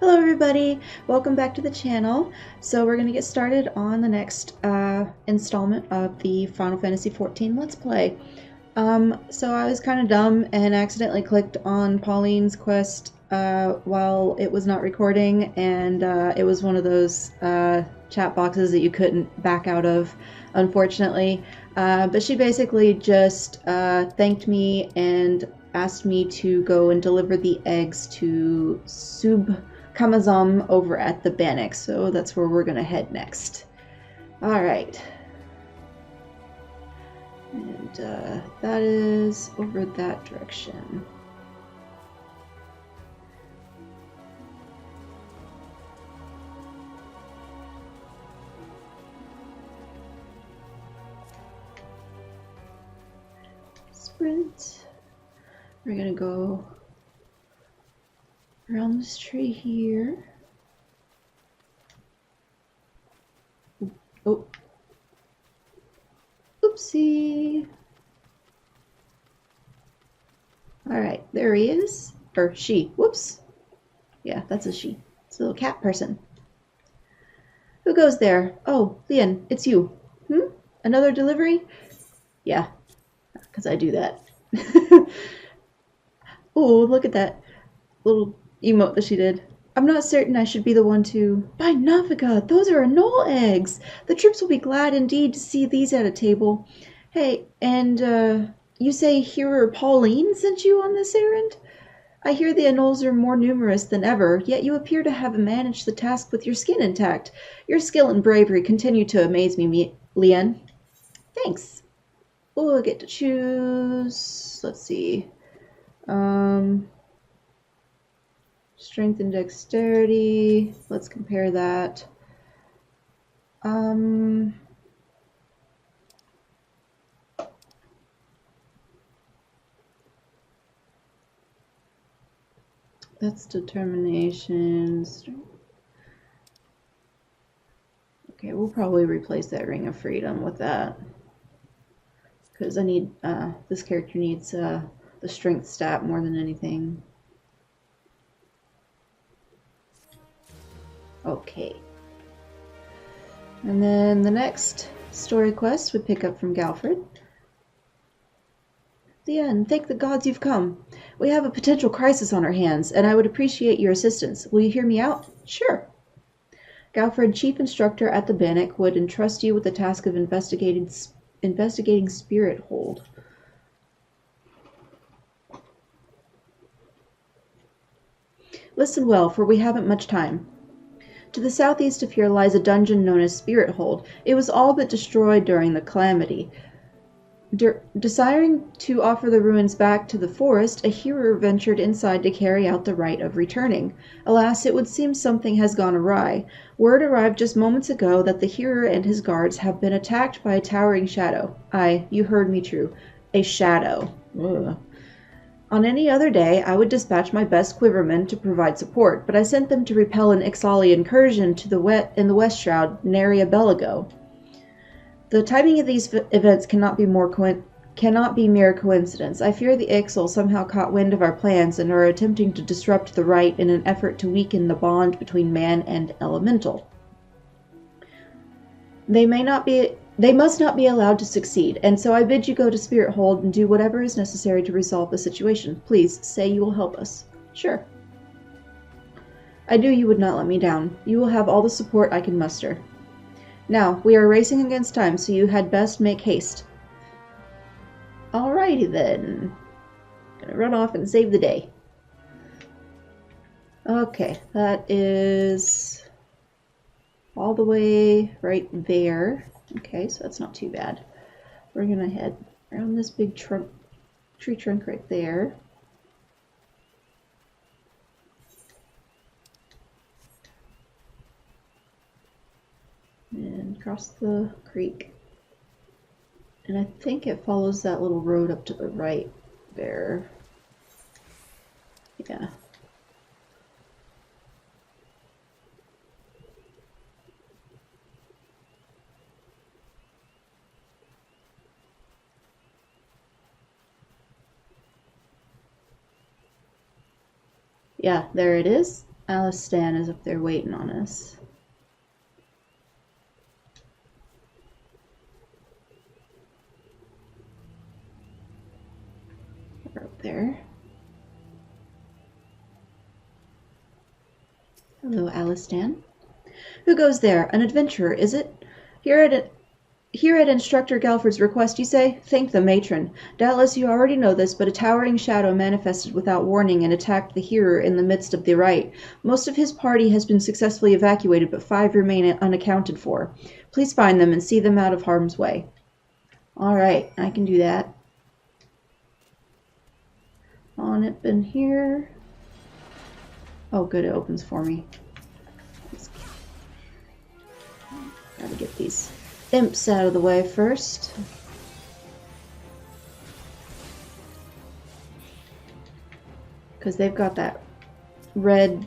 Hello everybody, welcome back to the channel. So we're going to get started on the next installment of the Final Fantasy XIV Let's Play. So I was kind of dumb and accidentally clicked on Pauline's quest while it was not recording, and it was one of those chat boxes that you couldn't back out of, unfortunately. But she basically just thanked me and asked me to go and deliver the eggs to Kamazam over at the Bannock, so that's where we're gonna head next. Alright. And that is over that direction. Sprint. We're gonna go around this tree here. Oh. Oopsie. Alright, there he is. Or she. Whoops. Yeah, that's a she. It's a little cat person. Who goes there? Oh, Leon, it's you. Another delivery? Yeah, because I do that. Oh, look at that little emote that she did. I'm not certain I should be the one to... By Navika, those are anole eggs! The troops will be glad indeed to see these at a table. Hey, and, you say Hearer Pauline sent you on this errand? I hear the anoles are more numerous than ever, yet you appear to have managed the task with your skin intact. Your skill and bravery continue to amaze me, Lien. Thanks. Oh, I get to choose... Let's see. Strength and dexterity. Let's compare that. That's determination. Okay, we'll probably replace that Ring of Freedom with that. Because I need, this character needs the strength stat more than anything. Okay. And then the next story quest we pick up from Galfred. The end. Thank the gods you've come. We have a potential crisis on our hands, and I would appreciate your assistance. Will you hear me out? Sure. Galfred, chief instructor at the Bannock, would entrust you with the task of investigating Spirit Hold. Listen well, for we haven't much time. To the southeast of here lies a dungeon known as Spirit Hold. It was all but destroyed during the calamity. Desiring to offer the ruins back to the forest, a hearer ventured inside to carry out the rite of returning. Alas, it would seem something has gone awry. Word arrived just moments ago that the hearer and his guards have been attacked by a towering shadow. Aye, you heard me true. A shadow. Ugh. On any other day, I would dispatch my best quivermen to provide support, but I sent them to repel an Ixali incursion to in the West Shroud nary a bell ago. The timing of these events cannot be mere coincidence. I fear the Ixal somehow caught wind of our plans and are attempting to disrupt the rite in an effort to weaken the bond between man and elemental. They must not be allowed to succeed, and so I bid you go to Spirit Hold and do whatever is necessary to resolve the situation. Please, say you will help us. Sure. I knew you would not let me down. You will have all the support I can muster. Now, we are racing against time, so you had best make haste. Alrighty then. Gonna run off and save the day. Okay, that is all the way right there. Okay, so that's not too bad. We're gonna head around this big tree trunk right there. And cross the creek. And I think it follows that little road up to the right there. Yeah. Yeah, there it is. Alistan is up there waiting on us. We're up there. Hello, Alistan. Who goes there? An adventurer, is it? Here at Instructor Galford's request, you say? Thank the matron. Doubtless you already know this, but a towering shadow manifested without warning and attacked the hearer in the midst of the rite. Most of his party has been successfully evacuated, but 5 remain unaccounted for. Please find them and see them out of harm's way. Alright, I can do that. On it in here. Oh good, it opens for me. Gotta get these imps out of the way first. Because they've got that red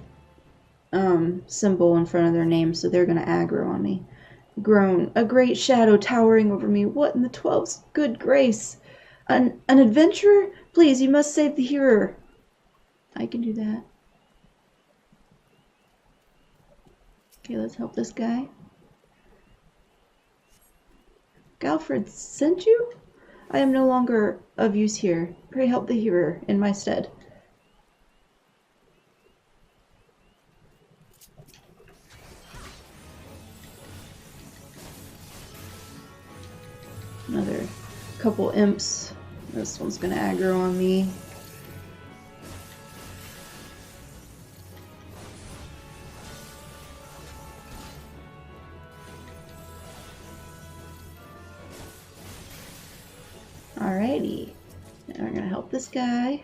symbol in front of their name, so they're going to aggro on me. Groan, a great shadow towering over me. What in the 12's good grace? An adventurer? Please, you must save the hearer. I can do that. Okay, let's help this guy. Galford sent you? I am no longer of use here. Pray help the hearer in my stead. Another couple imps. This one's gonna aggro on me. Alrighty. Now we're gonna help this guy.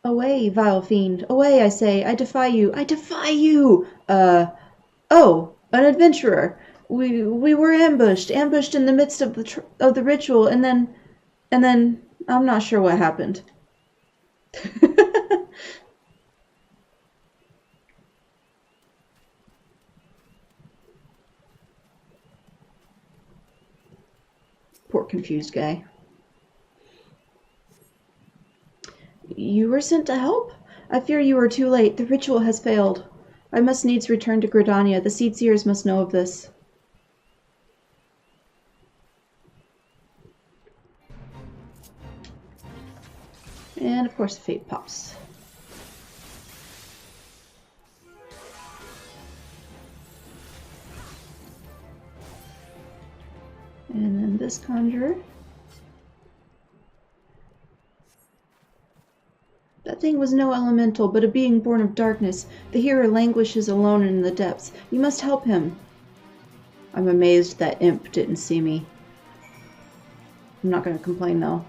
Away, vile fiend. Away, I say. I defy you. I defy you! Oh, an adventurer. We were ambushed in the midst of the ritual, and then I'm not sure what happened. Poor confused guy. You were sent to help? I fear you are too late. The ritual has failed. I must needs return to Gridania. The seed seers must know of this. And of course the fate pops. And then this conjurer. That thing was no elemental, but a being born of darkness. The hearer languishes alone in the depths. You must help him. I'm amazed that imp didn't see me. I'm not going to complain though.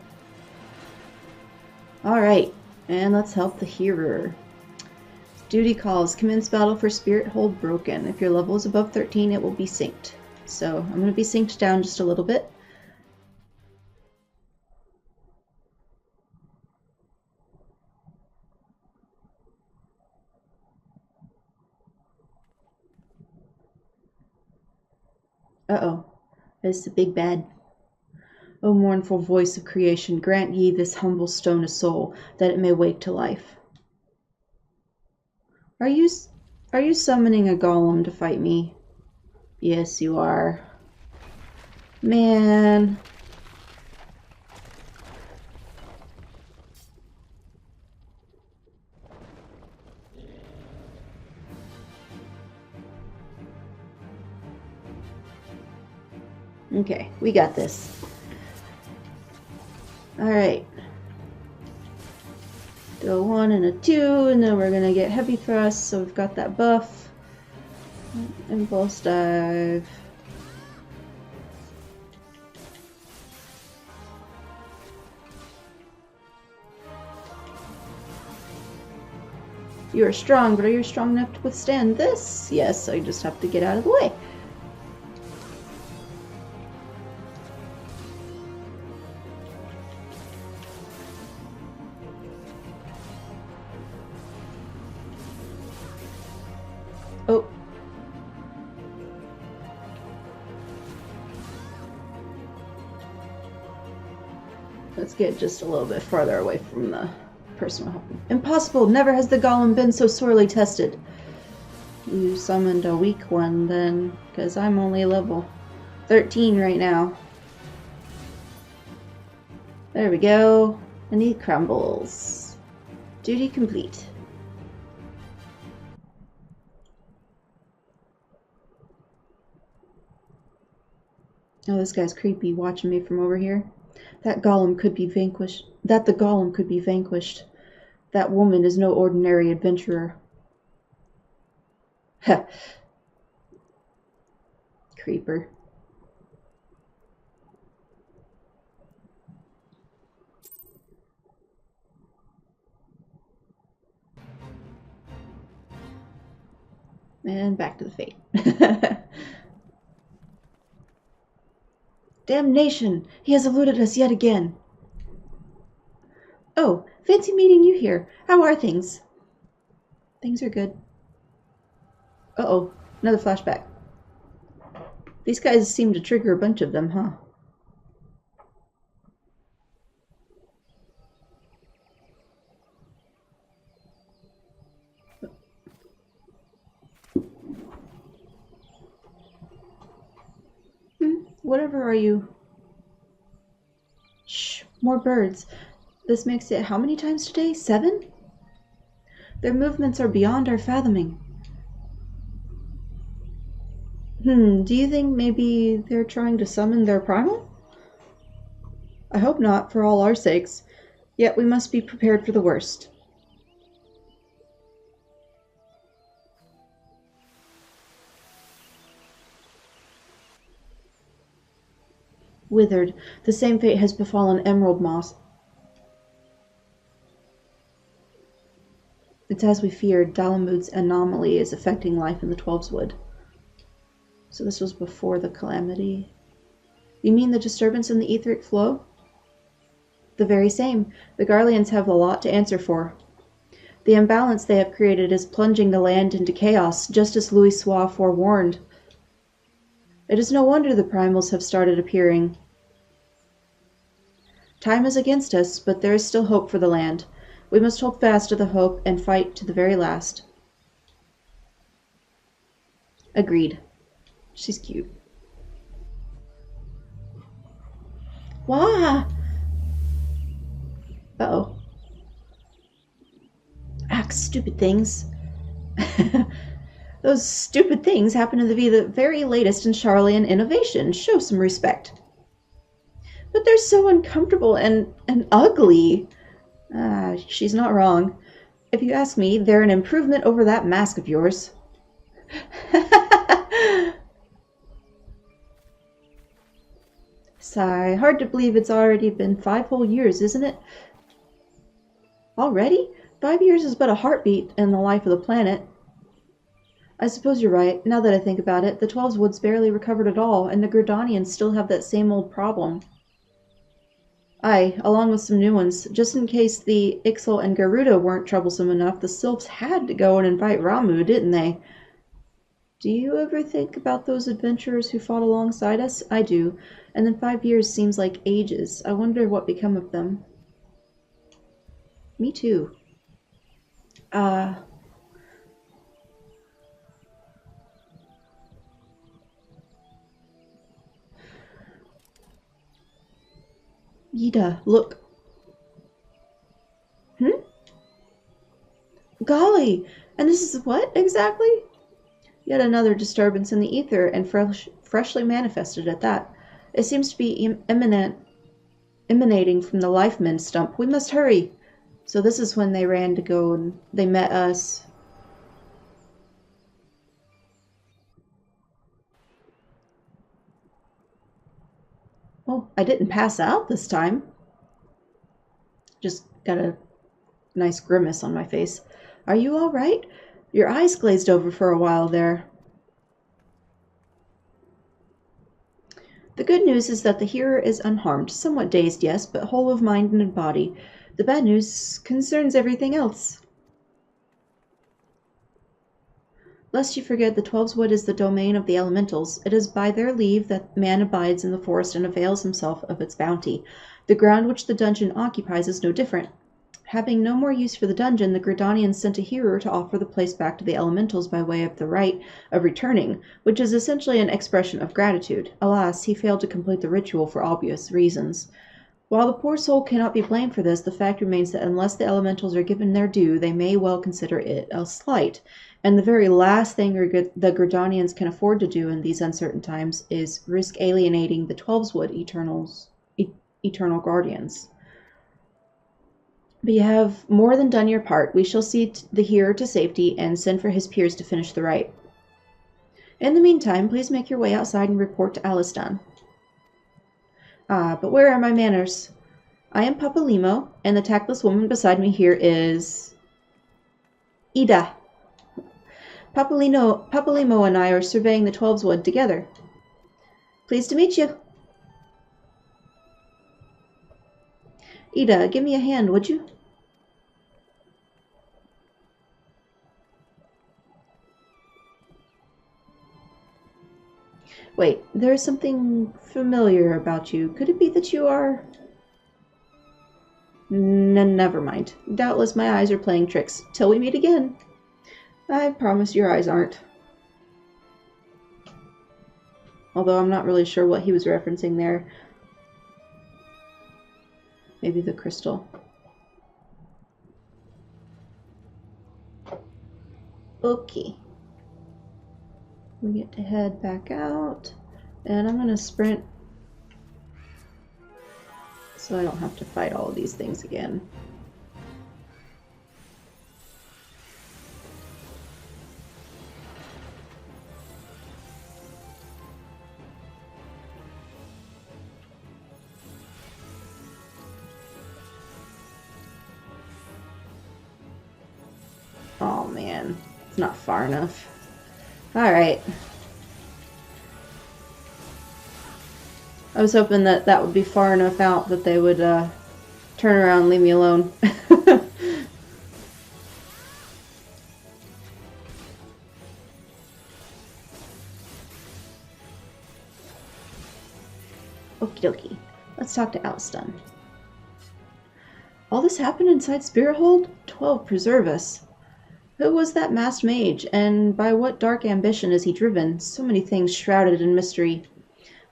Alright, and let's help the hearer. Duty calls. Commence battle for spirit hold broken. If your level is above 13, it will be synced. So I'm going to be synced down just a little bit. Uh-oh. It's the big bad. O mournful voice of creation, grant ye this humble stone a soul, that it may wake to life. Are you summoning a golem to fight me? Yes, you are. Man. Okay, we got this. Alright. Do a 1 and a 2, and then we're going to get heavy thrust, so we've got that buff. Impulse dive. You are strong, but are you strong enough to withstand this? Yes, I just have to get out of the way. Oh. Let's get just a little bit farther away from the person will help me. Impossible! Never has the golem been so sorely tested. You summoned a weak one then, because I'm only level 13 right now. There we go. And he crumbles. Duty complete. Oh, this guy's creepy, watching me from over here. That golem could be vanquished. That the golem could be vanquished. That woman is no ordinary adventurer. Heh. Creeper. And back to the fate. Damnation! He has eluded us yet again. Oh, fancy meeting you here. How are things? Things are good. Uh-oh, another flashback. These guys seem to trigger a bunch of them, huh? Whatever are you? Shh, more birds. This makes it how many times today? 7? Their movements are beyond our fathoming. Do you think maybe they're trying to summon their primal? I hope not, for all our sakes. Yet we must be prepared for the worst. Withered, the same fate has befallen Emerald Moss. It's as we feared, Dalamud's anomaly is affecting life in the Twelveswood. So this was before the calamity. You mean the disturbance in the etheric flow? The very same. The Garleans have a lot to answer for. The imbalance they have created is plunging the land into chaos, just as Louisoix forewarned. It is no wonder the primals have started appearing. Time is against us, but there is still hope for the land. We must hold fast to the hope and fight to the very last. Agreed. She's cute. Wah! Uh-oh. Act stupid things. Those stupid things happen to be the very latest in Charlian innovation. Show some respect. But they're so uncomfortable and ugly. She's not wrong. If you ask me, they're an improvement over that mask of yours. Sigh. Hard to believe it's already been 5 whole years, isn't it? Already? 5 years is but a heartbeat in the life of the planet. I suppose you're right. Now that I think about it, the Twelveswood's barely recovered at all, and the Gerdanians still have that same old problem. Aye, along with some new ones. Just in case the Ixal and Garuda weren't troublesome enough, the Sylphs had to go and invite Ramu, didn't they? Do you ever think about those adventurers who fought alongside us? I do. And then 5 years seems like ages. I wonder what become of them. Me too. Yida, look. Golly! And this is what, exactly? Yet another disturbance in the ether, and freshly manifested at that. It seems to be emanating from the Lifemen stump. We must hurry! So this is when they ran to go and they met us. Oh, I didn't pass out this time. Just got a nice grimace on my face. Are you all right? Your eyes glazed over for a while there. The good news is that the hearer is unharmed, somewhat dazed, yes, but whole of mind and body. The bad news concerns everything else. Lest you forget, the Twelveswood is the domain of the elementals. It is by their leave that man abides in the forest and avails himself of its bounty. The ground which the dungeon occupies is no different. Having no more use for the dungeon, the Gridanians sent a hearer to offer the place back to the elementals by way of the rite of returning, which is essentially an expression of gratitude. Alas, he failed to complete the ritual for obvious reasons. While the poor soul cannot be blamed for this, the fact remains that unless the elementals are given their due, they may well consider it a slight, and the very last thing the Gridanians can afford to do in these uncertain times is risk alienating the Twelveswood eternal guardians. But you have more than done your part. We shall see the hearer to safety and send for his peers to finish the rite. In the meantime, please make your way outside and report to Alistan. But where are my manners? I am Papalimo, and the tactless woman beside me here is... Ida. Papalimo and I are surveying the Twelveswood together. Pleased to meet you. Ida, give me a hand, would you? Wait, there is something familiar about you. Could it be that you are... Never mind. Doubtless my eyes are playing tricks. Till we meet again. I promise your eyes aren't. Although I'm not really sure what he was referencing there. Maybe the crystal. Okay. We get to head back out. And I'm going to sprint so I don't have to fight all of these things again. Oh man, it's not far enough. Alright. I was hoping that that would be far enough out that they would turn around and leave me alone. Okie dokie. Let's talk to Alistan. All this happened inside Spirithold? 12 preserve us. Who was that masked mage, and by what dark ambition is he driven? So many things shrouded in mystery.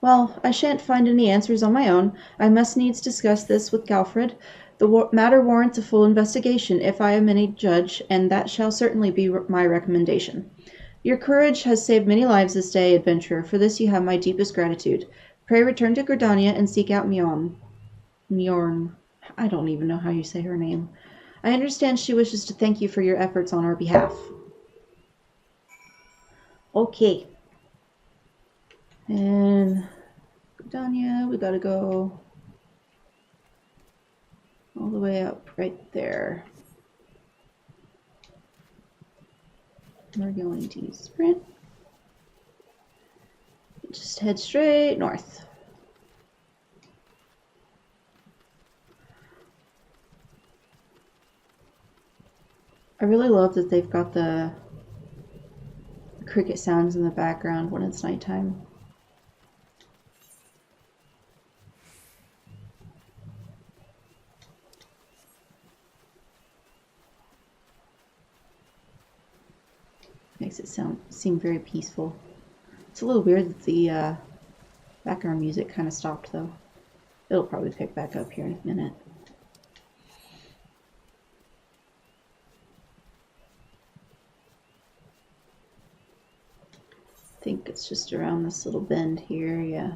Well, I shan't find any answers on my own. I must needs discuss this with Galfred. The matter warrants a full investigation, if I am any judge, and that shall certainly be my recommendation. Your courage has saved many lives this day, adventurer. For this you have my deepest gratitude. Pray return to Gridania and seek out Mjorn. I don't even know how you say her name. I understand she wishes to thank you for your efforts on our behalf. Okay. And Gridania, we gotta go all the way up right there. We're going to use sprint. Just head straight north. I really love that they've got the cricket sounds in the background when it's nighttime. Makes it seem very peaceful. It's a little weird that the background music kind of stopped though. It'll probably pick back up here in a minute. I think it's just around this little bend here, yeah.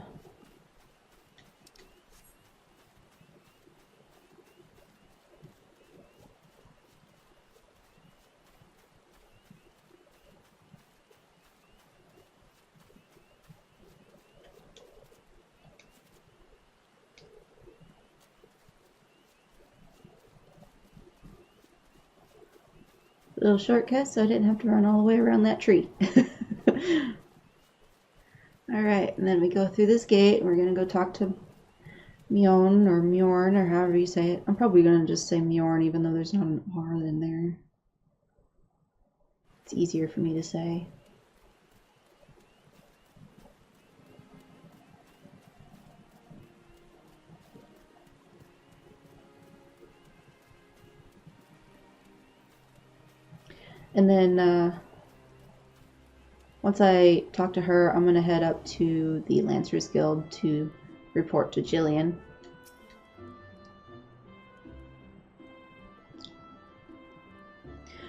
Little shortcut so I didn't have to run all the way around that tree. Alright, and then we go through this gate, and we're going to go talk to Mjorn, or however you say it. I'm probably going to just say Mjorn, even though there's not an R in there. It's easier for me to say. And then once I talk to her, I'm going to head up to the Lancers Guild to report to Jillian.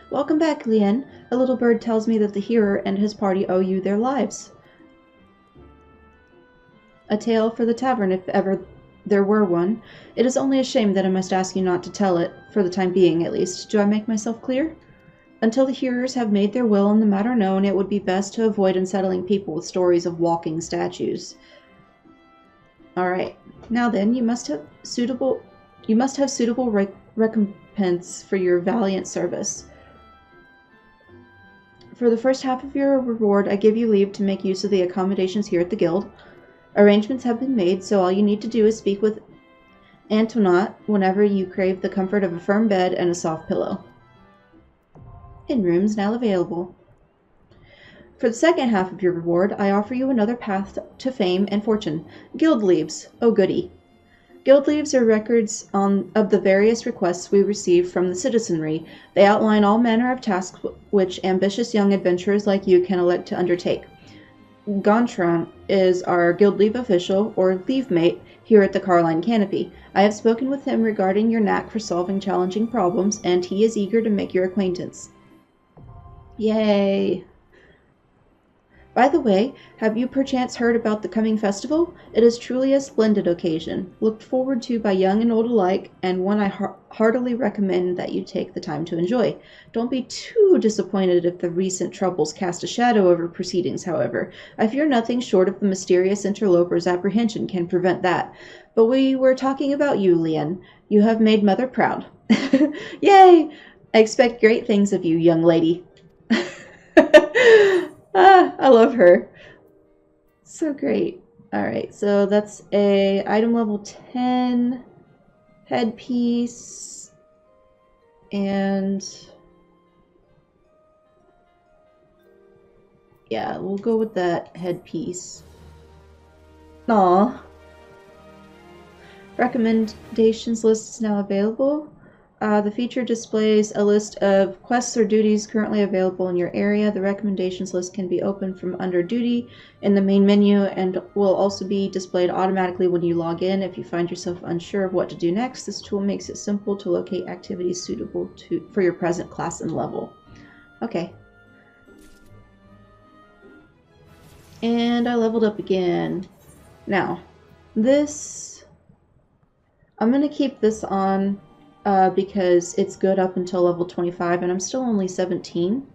Welcome back, Lien. A little bird tells me that the hearer and his party owe you their lives. A tale for the tavern, if ever there were one. It is only a shame that I must ask you not to tell it, for the time being at least. Do I make myself clear? Until the hearers have made their will and the matter known, it would be best to avoid unsettling people with stories of walking statues. Alright, now then, you must have suitable recompense for your valiant service. For the first half of your reward, I give you leave to make use of the accommodations here at the guild. Arrangements have been made, so all you need to do is speak with Antoinette whenever you crave the comfort of a firm bed and a soft pillow. In rooms now available. For the second half of your reward, I offer you another path to fame and fortune. Guild leaves. Oh goody. Guild leaves are records of the various requests we receive from the citizenry. They outline all manner of tasks which ambitious young adventurers like you can elect to undertake. Gontran is our guild leave official, or leave mate, here at the Carline Canopy. I have spoken with him regarding your knack for solving challenging problems, and he is eager to make your acquaintance. Yay! By the way, have you perchance heard about the coming festival? It is truly a splendid occasion, looked forward to by young and old alike, and one I heartily recommend that you take the time to enjoy. Don't be too disappointed if the recent troubles cast a shadow over proceedings, however. I fear nothing short of the mysterious interloper's apprehension can prevent that. But we were talking about you, Lien. You have made Mother proud. Yay! I expect great things of you, young lady. I love her. So great. Alright, so that's a item level 10 headpiece. And yeah, we'll go with that headpiece. Aww. Recommendations list is now available. The feature displays a list of quests or duties currently available in your area. The recommendations list can be opened from under duty in the main menu and will also be displayed automatically when you log in. If you find yourself unsure of what to do next, this tool makes it simple to locate activities suitable for your present class and level. Okay. And I leveled up again. Now, this... I'm going to keep this on because it's good up until level 25, and I'm still only 17.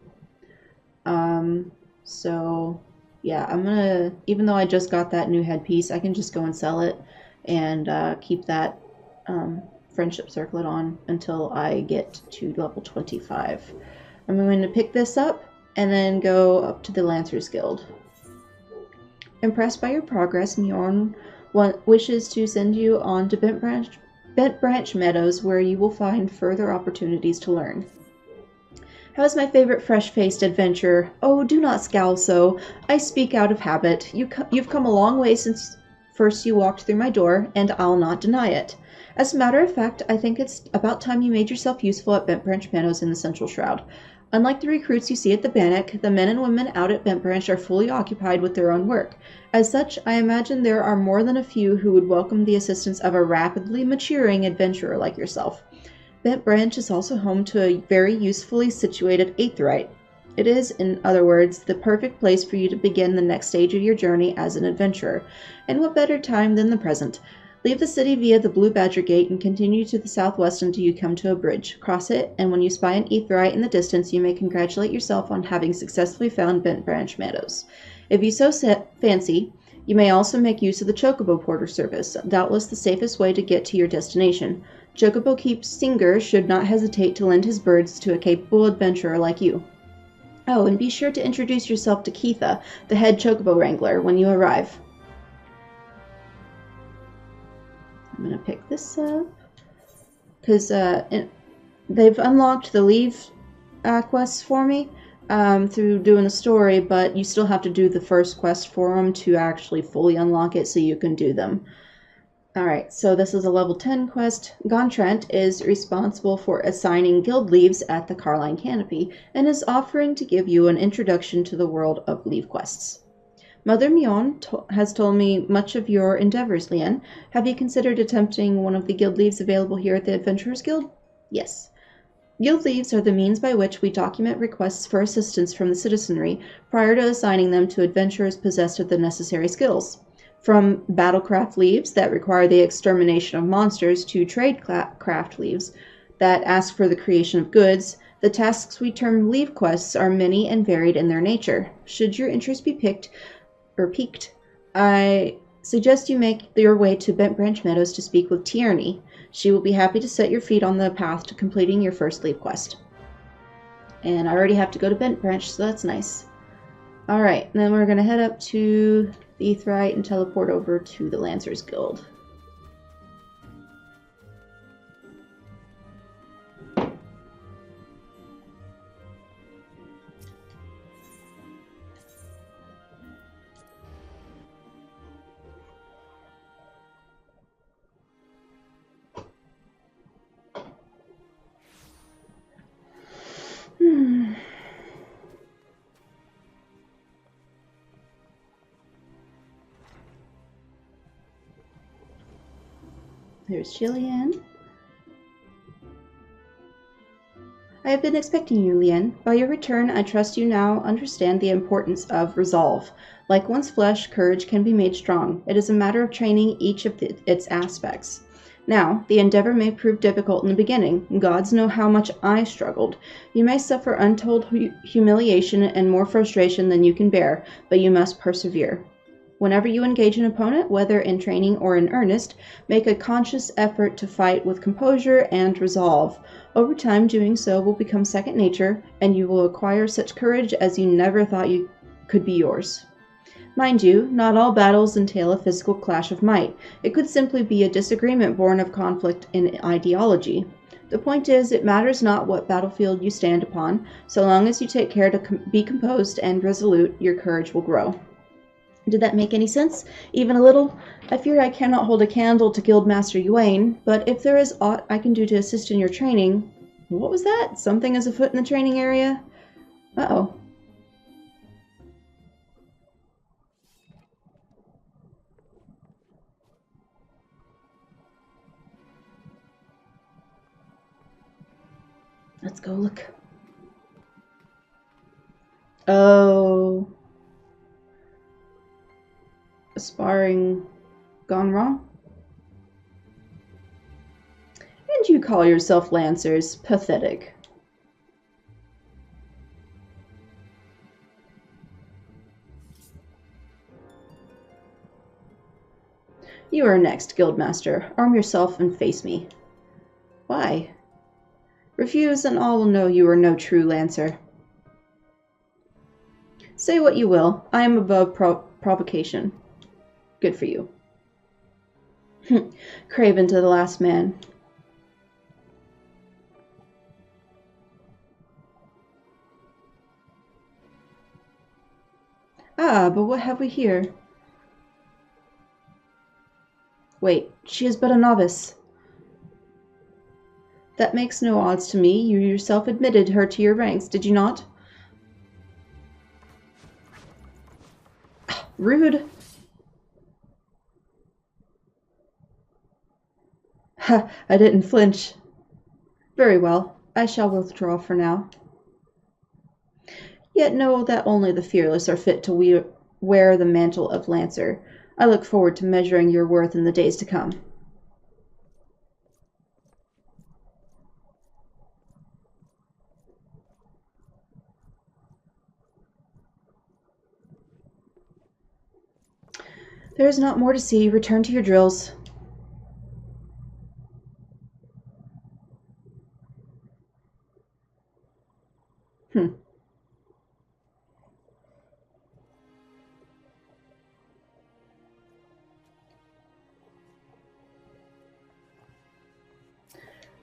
So, yeah, I'm going to... Even though I just got that new headpiece, I can just go and sell it and keep that friendship circlet on until I get to level 25. I'm going to pick this up and then go up to the Lancers Guild. Impressed by your progress, Njorn wishes to send you on to Bent Branch Meadows, where you will find further opportunities to learn. How is my favorite fresh-faced adventurer? Oh, do not scowl so. I speak out of habit. You've come a long way since first you walked through my door, and I'll not deny it. As a matter of fact, I think it's about time you made yourself useful at Bent Branch Meadows in the Central Shroud. Unlike the recruits you see at the Bannock, the men and women out at Bent Branch are fully occupied with their own work. As such, I imagine there are more than a few who would welcome the assistance of a rapidly maturing adventurer like yourself. Bent Branch is also home to a very usefully situated aetheryte. It is, in other words, the perfect place for you to begin the next stage of your journey as an adventurer. And what better time than the present? Leave the city via the Blue Badger Gate and continue to the southwest until you come to a bridge. Cross it, and when you spy an aetheryte in the distance, you may congratulate yourself on having successfully found Bent Branch Meadows. If you so fancy, you may also make use of the chocobo porter service, doubtless the safest way to get to your destination. Chocobo Keep Singer should not hesitate to lend his birds to a capable adventurer like you. Oh, and be sure to introduce yourself to Keitha, the head chocobo wrangler, when you arrive. I'm going to pick this up because they've unlocked the leave quests for me through doing the story, but you still have to do the first quest for them to actually fully unlock it so you can do them. Alright, so this is a level 10 quest. Gontrent is responsible for assigning guild leaves at the Carline Canopy and is offering to give you an introduction to the world of leave quests. Mother Mion has told me much of your endeavors, Lien. Have you considered attempting one of the guild leaves available here at the Adventurers Guild? Yes. Guild leaves are the means by which we document requests for assistance from the citizenry prior to assigning them to adventurers possessed of the necessary skills. From battlecraft leaves that require the extermination of monsters to tradecraft leaves that ask for the creation of goods, the tasks we term leave quests are many and varied in their nature. Should your interest be piqued, I suggest you make your way to Bent Branch Meadows to speak with Tierney. She will be happy to set your feet on the path to completing your first leave quest. And I already have to go to Bent Branch, so that's nice. Alright, then we're going to head up to the Aetheryte and teleport over to the Lancers Guild. There's Jillian. I have been expecting you, Lien. By your return, I trust you now understand the importance of resolve. Like one's flesh, courage can be made strong. It is a matter of training each of its aspects. Now, the endeavor may prove difficult in the beginning. Gods know how much I struggled. You may suffer untold humiliation and more frustration than you can bear, but you must persevere. Whenever you engage an opponent, whether in training or in earnest, make a conscious effort to fight with composure and resolve. Over time, doing so will become second nature, and you will acquire such courage as you never thought you could be yours. Mind you, not all battles entail a physical clash of might. It could simply be a disagreement born of conflict in ideology. The point is, it matters not what battlefield you stand upon. So long as you take care to be composed and resolute, your courage will grow. Did that make any sense? Even a little? I fear I cannot hold a candle to Guildmaster Ywain, but if there is aught I can do to assist in your training... What was that? Something is afoot in the training area? Uh-oh. Let's go look. Oh... Sparring gone wrong? And you call yourself Lancers? Pathetic. You are next, Guildmaster. Arm yourself and face me. Why? Refuse and all will know you are no true Lancer. Say what you will. I am above provocation. Good for you. Craven to the last man. Ah, but what have we here? Wait, she is but a novice. That makes no odds to me. You yourself admitted her to your ranks, did you not? Rude. Ha, I didn't flinch. Very well, I shall withdraw for now. Yet know that only the fearless are fit to wear the mantle of Lancer. I look forward to measuring your worth in the days to come. There is not more to see. Return to your drills.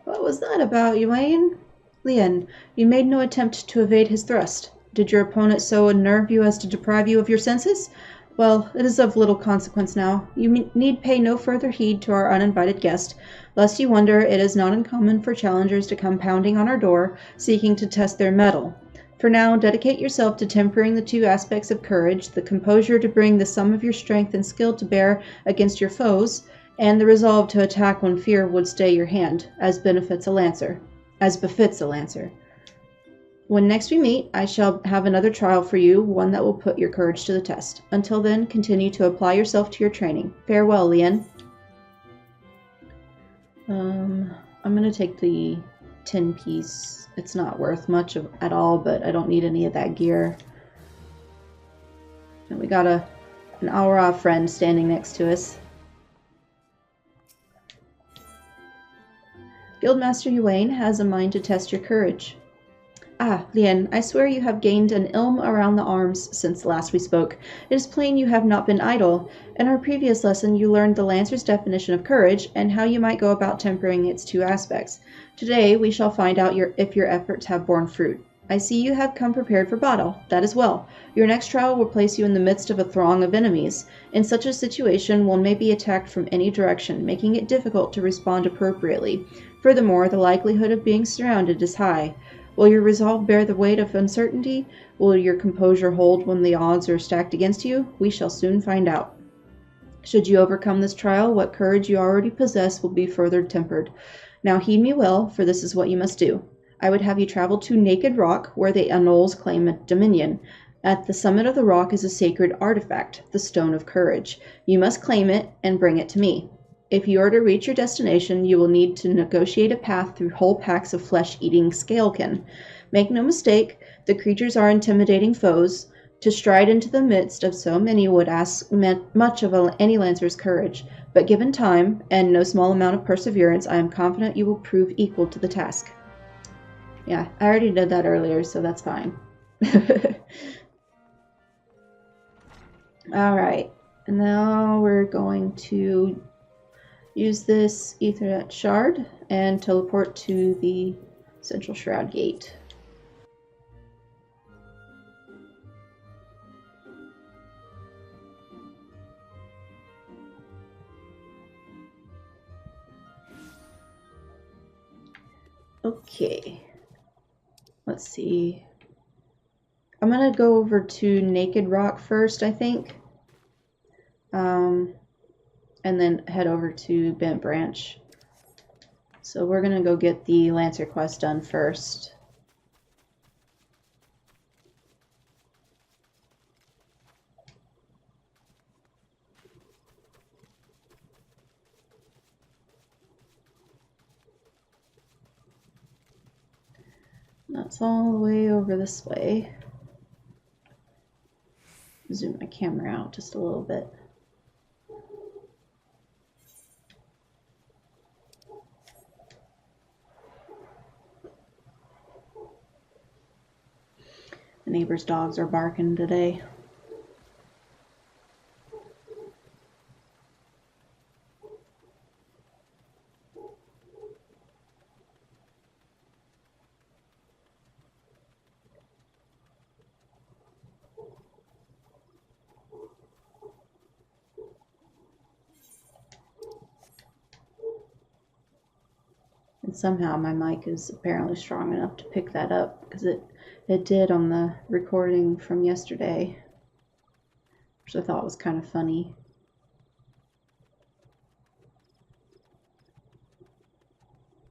What was that about, Ywain? Lien, you made no attempt to evade his thrust. Did your opponent so unnerve you as to deprive you of your senses? Well, it is of little consequence now. You need pay no further heed to our uninvited guest. Lest you wonder, it is not uncommon for challengers to come pounding on our door, seeking to test their mettle. For now, dedicate yourself to tempering the two aspects of courage, the composure to bring the sum of your strength and skill to bear against your foes, and the resolve to attack when fear would stay your hand, as befits a lancer. When next we meet, I shall have another trial for you, one that will put your courage to the test. Until then, continue to apply yourself to your training. Farewell, Lien. I'm going to take the 10 piece. It's not worth much at all, but I don't need any of that gear. And we got an Aura friend standing next to us. Guildmaster Ywain has a mind to test your courage. Ah, Lien, I swear you have gained an ilm around the arms since last we spoke. It is plain you have not been idle. In our previous lesson you learned the Lancer's definition of courage, and how you might go about tempering its two aspects. Today we shall find out if your efforts have borne fruit. I see you have come prepared for battle. That is well. Your next trial will place you in the midst of a throng of enemies. In such a situation one may be attacked from any direction, making it difficult to respond appropriately. Furthermore, the likelihood of being surrounded is high. Will your resolve bear the weight of uncertainty? Will your composure hold when the odds are stacked against you? We shall soon find out. Should you overcome this trial, what courage you already possess will be further tempered. Now heed me well, for this is what you must do. I would have you travel to Naked Rock, where the Anoles claim a dominion. At the summit of the rock is a sacred artifact, the Stone of Courage. You must claim it and bring it to me. If you are to reach your destination, you will need to negotiate a path through whole packs of flesh-eating scalekin. Make no mistake, the creatures are intimidating foes. To stride into the midst of so many would ask much of any Lancer's courage, but given time, and no small amount of perseverance, I am confident you will prove equal to the task. Yeah, I already did that earlier, so that's fine. Alright, and now we're going to use this Aethernet shard and teleport to the Central Shroud Gate. Okay, let's see. I'm gonna go over to Naked Rock first, I think. And then head over to Bent Branch. So we're gonna go get the Lancer quest done first. That's all the way over this way. Zoom my camera out just a little bit. The neighbor's dogs are barking today. And somehow my mic is apparently strong enough to pick that up, because it did on the recording from yesterday, which I thought was kind of funny.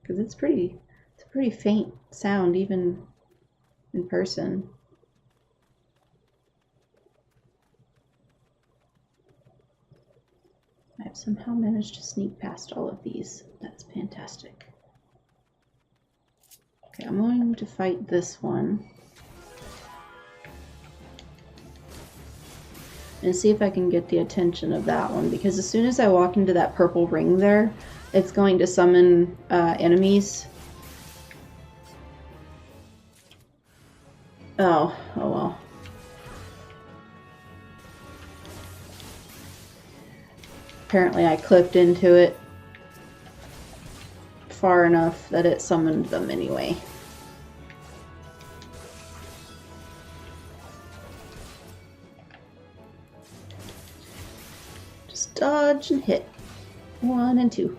Because it's a pretty faint sound even in person. I've somehow managed to sneak past all of these. That's fantastic. Okay, I'm going to fight this one. And see if I can get the attention of that one, because as soon as I walk into that purple ring there, it's going to summon enemies. Oh well. Apparently I clipped into it far enough that it summoned them anyway. dodge and hit. 1 and 2.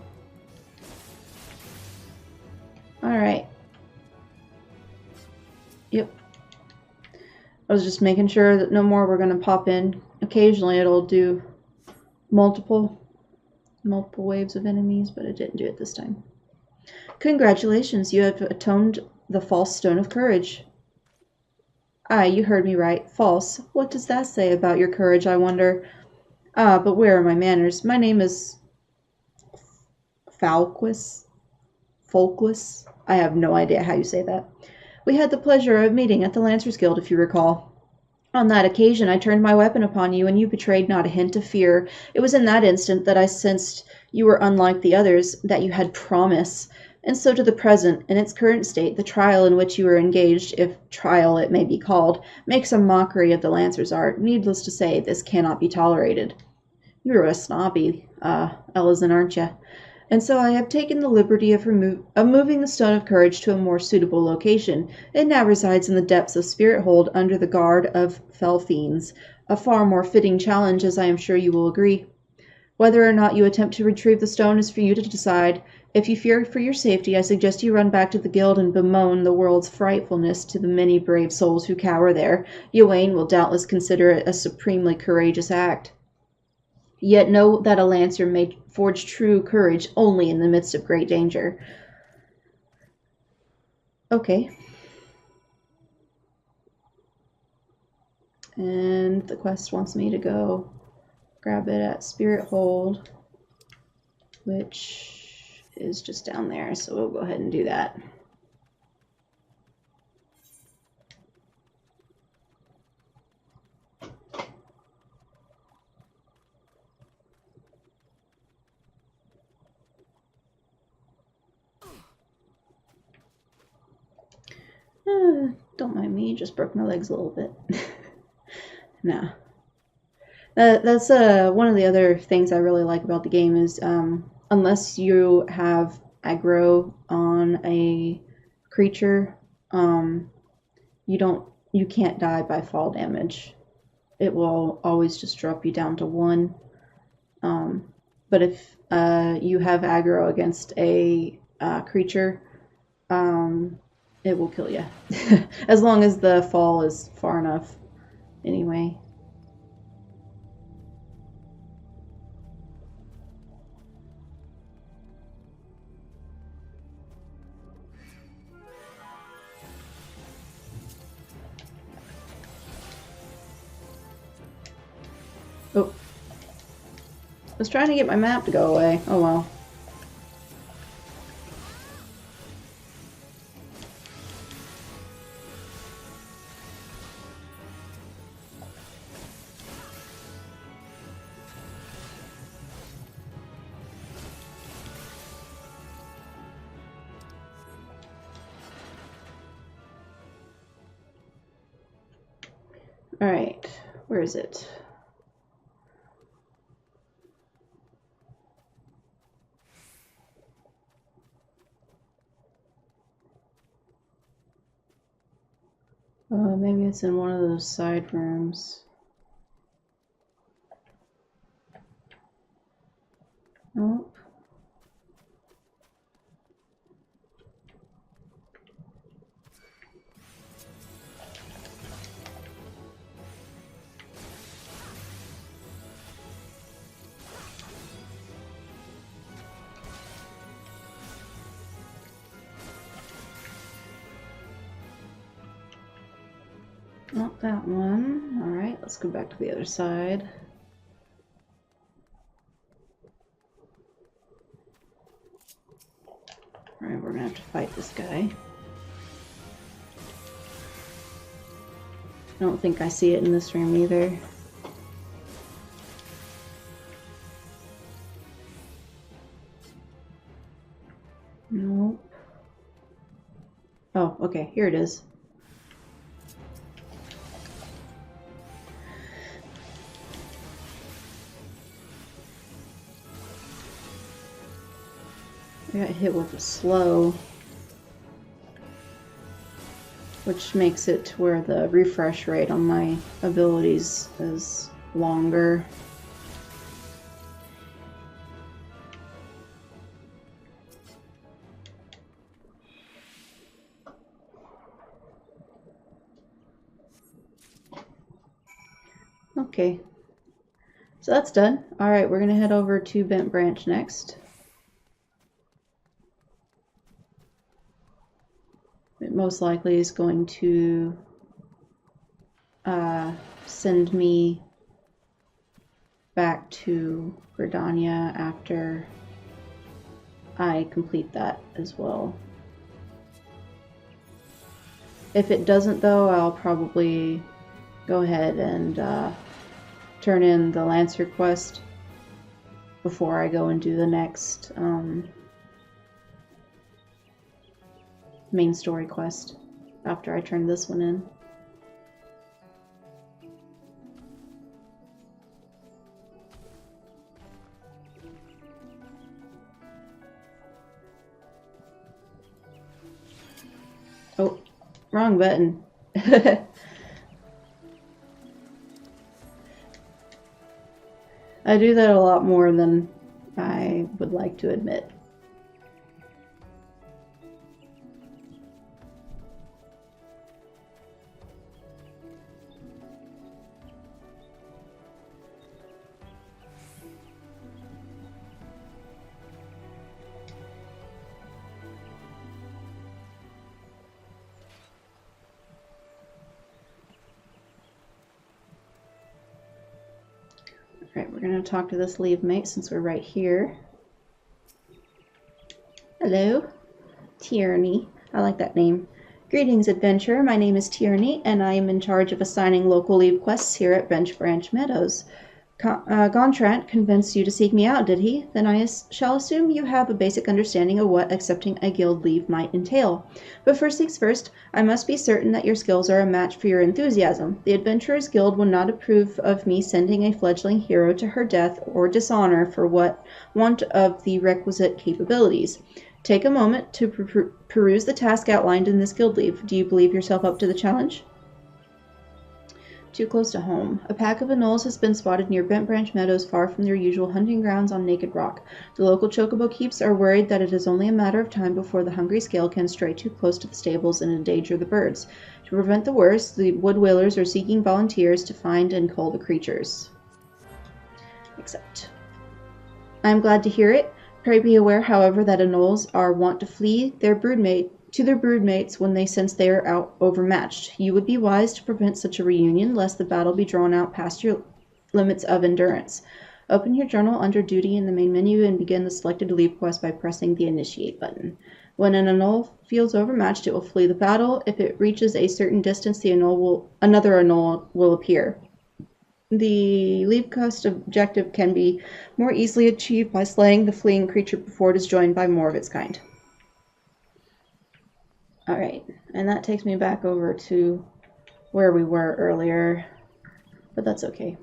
Alright. Yep. I was just making sure that no more were going to pop in. Occasionally it'll do multiple waves of enemies, but it didn't do it this time. Congratulations, you have atoned the false stone of courage. Aye, you heard me right. False. What does that say about your courage, I wonder? Ah, but where are my manners? My name is Folquist. I have no idea how you say that. We had the pleasure of meeting at the Lancers Guild, if you recall. On that occasion, I turned my weapon upon you, and you betrayed not a hint of fear. It was in that instant that I sensed you were unlike the others, that you had promise. And so to the present, in its current state, the trial in which you are engaged, if trial it may be called, makes a mockery of the Lancer's art. Needless to say, this cannot be tolerated. You're a snobby, Ellison, aren't you? And so I have taken the liberty of moving the Stone of Courage to a more suitable location. It now resides in the depths of Spirit Hold under the guard of fell fiends. A far more fitting challenge, as I am sure you will agree. Whether or not you attempt to retrieve the stone is for you to decide. If you fear for your safety, I suggest you run back to the guild and bemoan the world's frightfulness to the many brave souls who cower there. Ywain will doubtless consider it a supremely courageous act. Yet know that a lancer may forge true courage only in the midst of great danger. Okay. And the quest wants me to go grab it at Spirit Hold, which is just down there, so we'll go ahead and do that. Don't mind me, just broke my legs a little bit. Nah. That's one of the other things I really like about the game is unless you have aggro on a creature, you can't die by fall damage. It will always just drop you down to 1. But if you have aggro against a creature, it will kill you. As long as the fall is far enough, anyway. Oh. I was trying to get my map to go away. Oh well. Alright, where is it? Maybe it's in one of those side rooms. Nope. Not that one. Alright, let's go back to the other side. Alright, we're gonna have to fight this guy. I don't think I see it in this room either. Nope. Oh, okay, here it is. I got hit with a slow, which makes it to where the refresh rate on my abilities is longer. Okay. So that's done. Alright, we're going to head over to Bent Branch next. It most likely is going to send me back to Gridania after I complete that as well. If it doesn't though, I'll probably go ahead and turn in the Lancer quest before I go and do the next main story quest after I turn this one in. Oh, wrong button. I do that a lot more than I would like to admit. Alright, we're going to talk to this leave mate since we're right here. Hello, Tierney. I like that name. Greetings, adventurer. My name is Tierney, and I am in charge of assigning local leave quests here at Bench Branch Meadows. Gontrant convinced you to seek me out, did he? Then I shall assume you have a basic understanding of what accepting a guild leave might entail. But first things first, I must be certain that your skills are a match for your enthusiasm. The Adventurers Guild will not approve of me sending a fledgling hero to her death or dishonor for want of the requisite capabilities. Take a moment to peruse the task outlined in this guild leave. Do you believe yourself up to the challenge? Too close to home. A pack of anoles has been spotted near Bent Branch Meadows, far from their usual hunting grounds on Naked Rock. The local chocobo keeps are worried that it is only a matter of time before the hungry scale can stray too close to the stables and endanger the birds. To prevent the worst, the wood whalers are seeking volunteers to find and cull the creatures. Accept. I am glad to hear it. Pray be aware, however, that anoles are wont to flee their broodmates when they sense they are out overmatched. You would be wise to prevent such a reunion, lest the battle be drawn out past your limits of endurance. Open your journal under Duty in the main menu and begin the selected leave quest by pressing the Initiate button. When an anole feels overmatched, it will flee the battle. If it reaches a certain distance, another anole will appear. The leave quest objective can be more easily achieved by slaying the fleeing creature before it is joined by more of its kind. Alright, and that takes me back over to where we were earlier, but that's okay.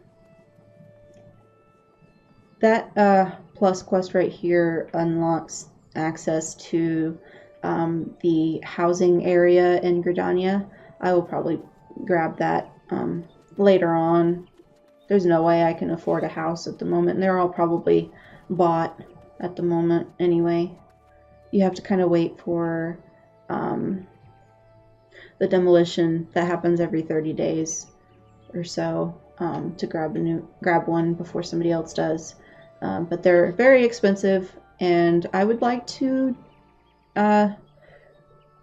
That plus quest right here unlocks access to the housing area in Gridania. I will probably grab that later on. There's no way I can afford a house at the moment, and they're all probably bought at the moment anyway. You have to kind of wait for the demolition that happens every 30 days or so to grab one before somebody else does. But they're very expensive, and I would like to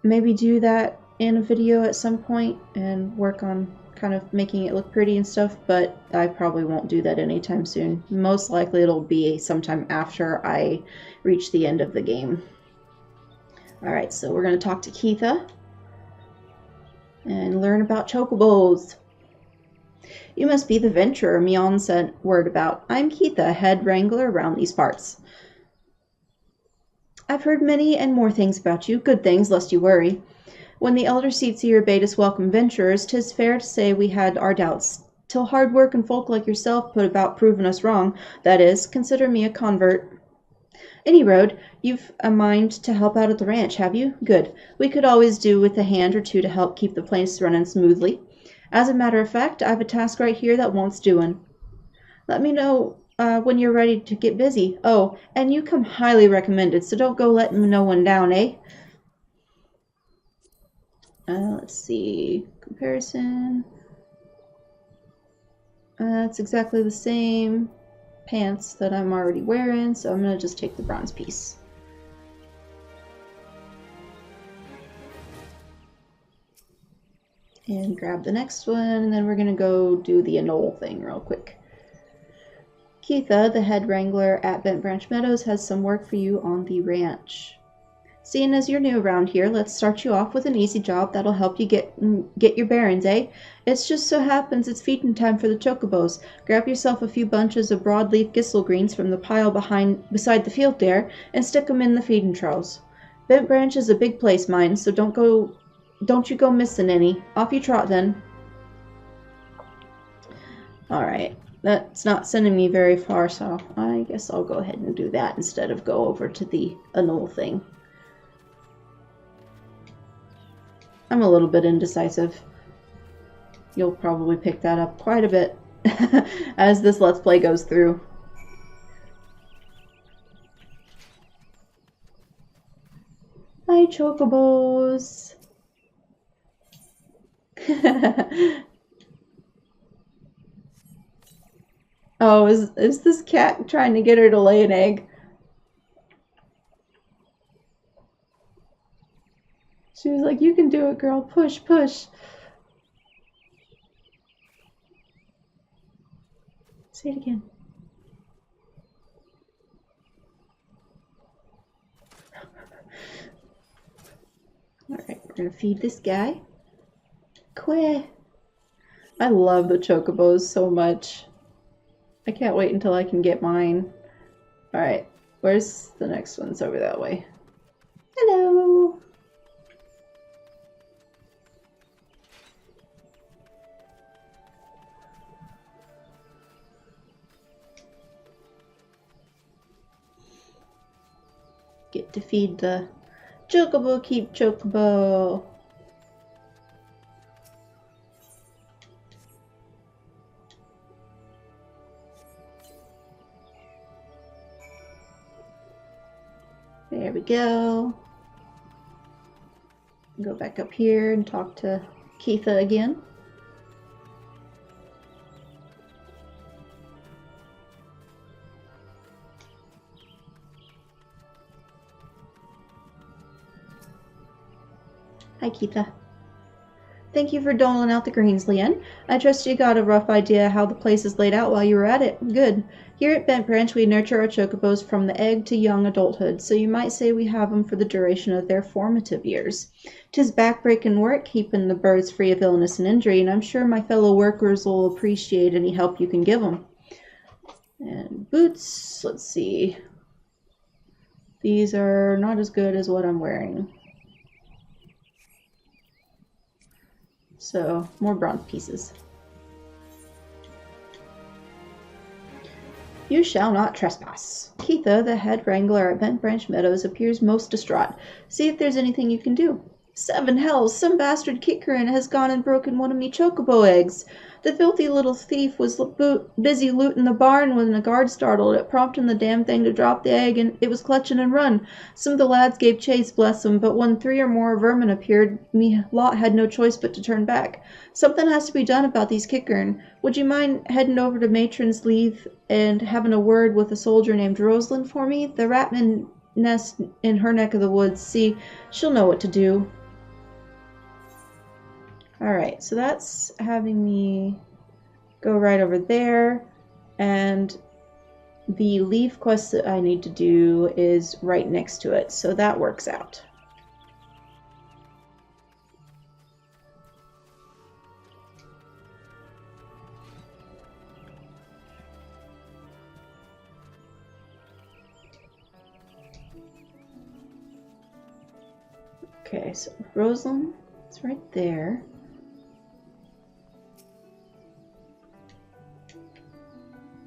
maybe do that in a video at some point and work on kind of making it look pretty and stuff, but I probably won't do that anytime soon. Most likely it'll be sometime after I reach the end of the game. Alright, so we're going to talk to Keitha and learn about chocobos. You must be the venturer Mion sent word about. I'm Keitha, head wrangler around these parts. I've heard many and more things about you, good things, lest you worry. When the elder Seatseer bade us welcome venturers, 'tis fair to say we had our doubts, till hard work and folk like yourself put about proving us wrong. That is, consider me a convert. Any road, you've a mind to help out at the ranch, have you? Good. We could always do with a hand or two to help keep the place running smoothly. As a matter of fact, I've a task right here that wants doing. Let me know when you're ready to get busy. Oh, and you come highly recommended, so don't go letting no one down, eh? Let's see. Comparison. It's exactly the same pants that I'm already wearing, so I'm going to just take the bronze piece. And grab the next one, and then we're going to go do the anole thing real quick. Keitha, the head wrangler at Bent Branch Meadows, has some work for you on the ranch. Seeing as you're new around here, let's start you off with an easy job that'll help you get your bearings, eh? It just so happens it's feeding time for the chocobos. Grab yourself a few bunches of broadleaf gistle greens from the pile beside the field there, and stick 'em in the feeding troughs. Bent Branch is a big place, mind, so don't you go missing any. Off you trot then. Alright, that's not sending me very far, so I guess I'll go ahead and do that instead of go over to the anole thing. I'm a little bit indecisive. You'll probably pick that up quite a bit as this Let's Play goes through. Hi, chocobos! Oh, is this cat trying to get her to lay an egg? She was like, you can do it, girl. Push, push. Say it again. Alright, we're going to feed this guy. Queh. I love the chocobos so much. I can't wait until I can get mine. Alright, where's the next one? It's over that way. Hello! Get to feed the chocobo, keep chocobo. There we go. Go back up here and talk to Keitha again. Hi, Keitha. Thank you for doling out the greens, Leanne. I trust you got a rough idea how the place is laid out while you were at it. Good. Here at Bent Branch, we nurture our chocobos from the egg to young adulthood, so you might say we have them for the duration of their formative years. 'Tis back-breaking work keeping the birds free of illness and injury, and I'm sure my fellow workers will appreciate any help you can give them. And boots, let's see. These are not as good as what I'm wearing. So, more bronze pieces. You shall not trespass. Keitha, the head wrangler at Bent Branch Meadows, appears most distraught. See if there's anything you can do. 7 hells! Some bastard kickerin has gone and broken one of me chocobo eggs. The filthy little thief was busy looting the barn when the guard startled it, prompting the damn thing to drop the egg, and it was clutching and run. Some of the lads gave chase, bless 'em, but when 3 or more vermin appeared, me lot had no choice but to turn back. Something has to be done about these kickerin. Would you mind heading over to Matron's Leave and having a word with a soldier named Rosalind for me? The Ratman nest in her neck of the woods. See, she'll know what to do. Alright, so that's having me go right over there, and the leaf quest that I need to do is right next to it, so that works out. Okay, so Rosalind, it's right there.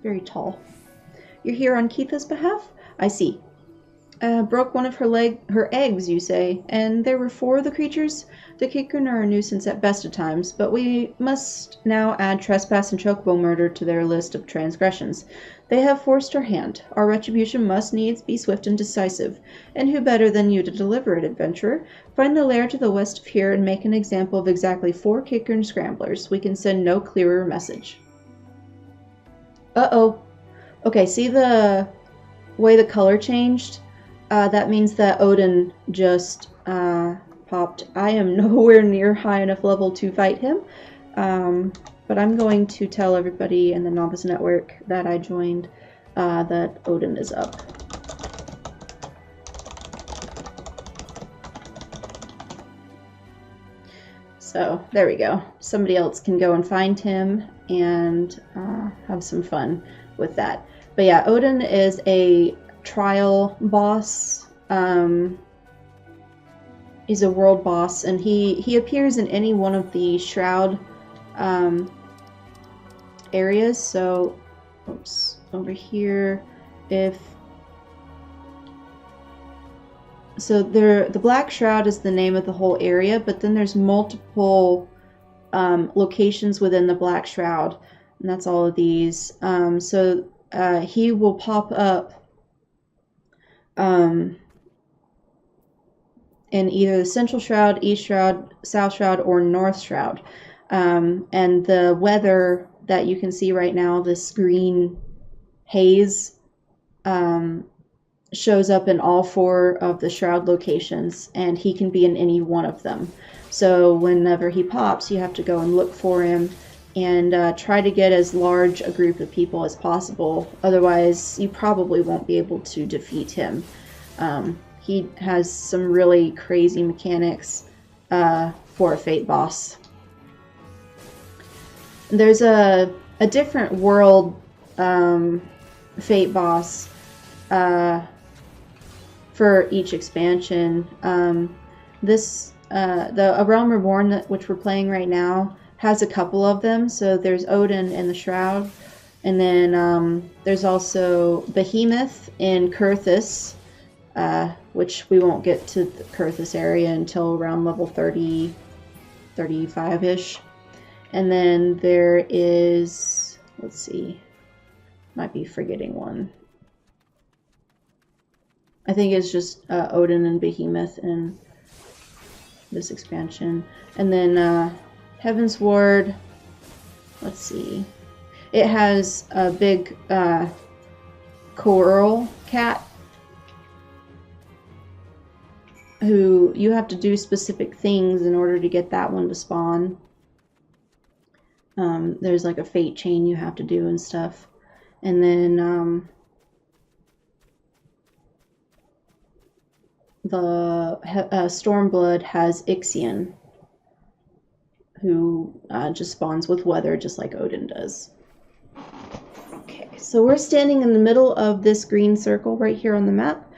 Very tall. You're here on Keitha's behalf? I see. Broke one of her eggs, you say, and there were 4 of the creatures? The kickern are a nuisance at best of times, but we must now add trespass and chocobo murder to their list of transgressions. They have forced our hand. Our retribution must needs be swift and decisive. And who better than you to deliver it, adventurer? Find the lair to the west of here and make an example of exactly 4 kickern scramblers. We can send no clearer message. Uh-oh. Okay, see the way the color changed? That means that Odin just popped. I am nowhere near high enough level to fight him, but I'm going to tell everybody in the Novice Network that I joined that Odin is up. So there we go. Somebody else can go and find him and have some fun with that. But yeah, Odin is a trial boss. He's a world boss, and he appears in any one of the Shroud areas. So, oops, over here, the Black Shroud is the name of the whole area, but then there's multiple locations within the Black Shroud, and that's all of these. He will pop up in either the Central Shroud, East Shroud, South Shroud, or North Shroud. And the weather that you can see right now, this green haze, shows up in all 4 of the Shroud locations, and he can be in any one of them. So whenever he pops, you have to go and look for him and try to get as large a group of people as possible. Otherwise, you probably won't be able to defeat him. He has some really crazy mechanics for a Fate boss. There's a different world Fate boss for each expansion. The A Realm Reborn, which we're playing right now, has a couple of them. So there's Odin in the Shroud, and then there's also Behemoth in Kurthus, which we won't get to the Kurthus area until around level 30, 35-ish. And then there is, let's see, might be forgetting one. I think it's just Odin and Behemoth in this expansion. And then Heaven's Ward, let's see. It has a big coral cat who you have to do specific things in order to get that one to spawn. There's like a fate chain you have to do and stuff. And then the Stormblood has Ixion, who just spawns with weather just like Odin does. Okay, so we're standing in the middle of this green circle right here on the map.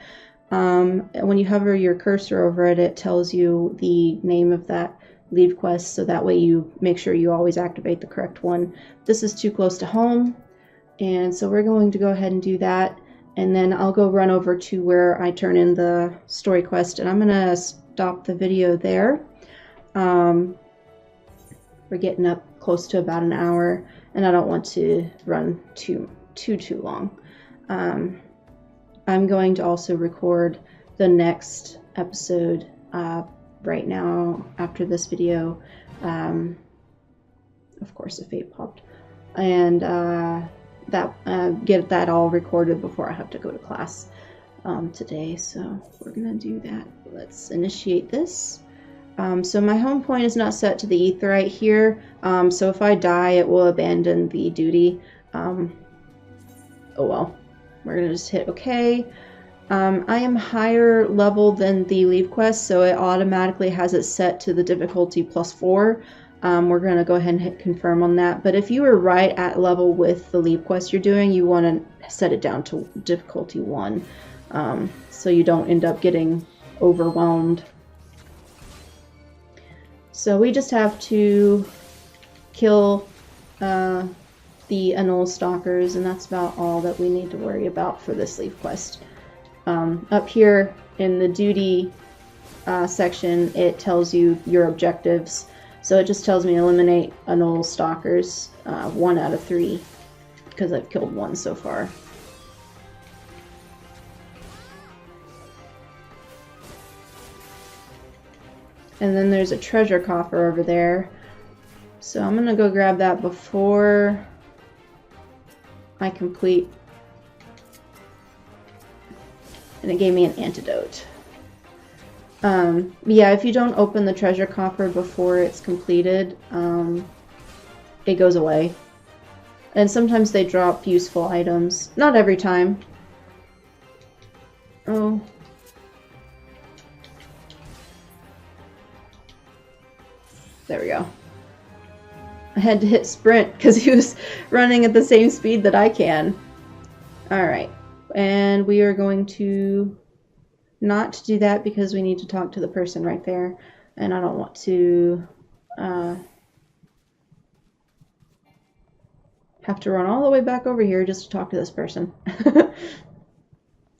When you hover your cursor over it, it tells you the name of that leave quest, so that way you make sure you always activate the correct one. This is too close to home, and so we're going to go ahead and do that, and then I'll go run over to where I turn in the story quest, and I'm gonna stop the video there. We're getting up close to about an hour, and I don't want to run too long. I'm going to also record the next episode right now after this video. Of course, if Fate popped, and get that all recorded before I have to go to class today. So we're gonna do that. Let's initiate this. So my home point is not set to the aetheryte here. So if I die, it will abandon the duty. Oh well. We're going to just hit OK. I am higher level than the leave quest, so it automatically has it set to the difficulty +4. We're going to go ahead and hit confirm on that. But if you are right at level with the leave quest you're doing, you want to set it down to difficulty 1, so you don't end up getting overwhelmed. So we just have to kill the Annual Stalkers, and that's about all that we need to worry about for this leave quest. Up here in the duty section, it tells you your objectives. So it just tells me eliminate Annual Stalkers, 1 out of 3, because I've killed 1 so far. And then there's a treasure coffer over there. So I'm gonna go grab that before I complete. And it gave me an antidote. Yeah, if you don't open the treasure coffer before it's completed, it goes away. And sometimes they drop useful items. Not every time. Oh. There we go. I had to hit sprint because he was running at the same speed that I can. Alright. And we are going to not do that because we need to talk to the person right there. And I don't want to have to run all the way back over here just to talk to this person.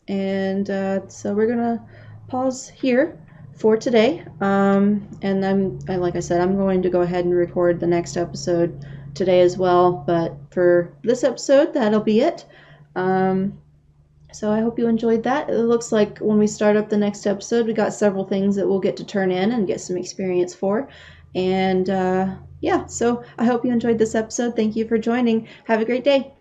And so we're gonna pause here for today. And like I said, I'm going to go ahead and record the next episode today as well. But for this episode, that'll be it. So I hope you enjoyed that. It looks like when we start up the next episode, we got several things that we'll get to turn in and get some experience for. And yeah, so I hope you enjoyed this episode. Thank you for joining. Have a great day.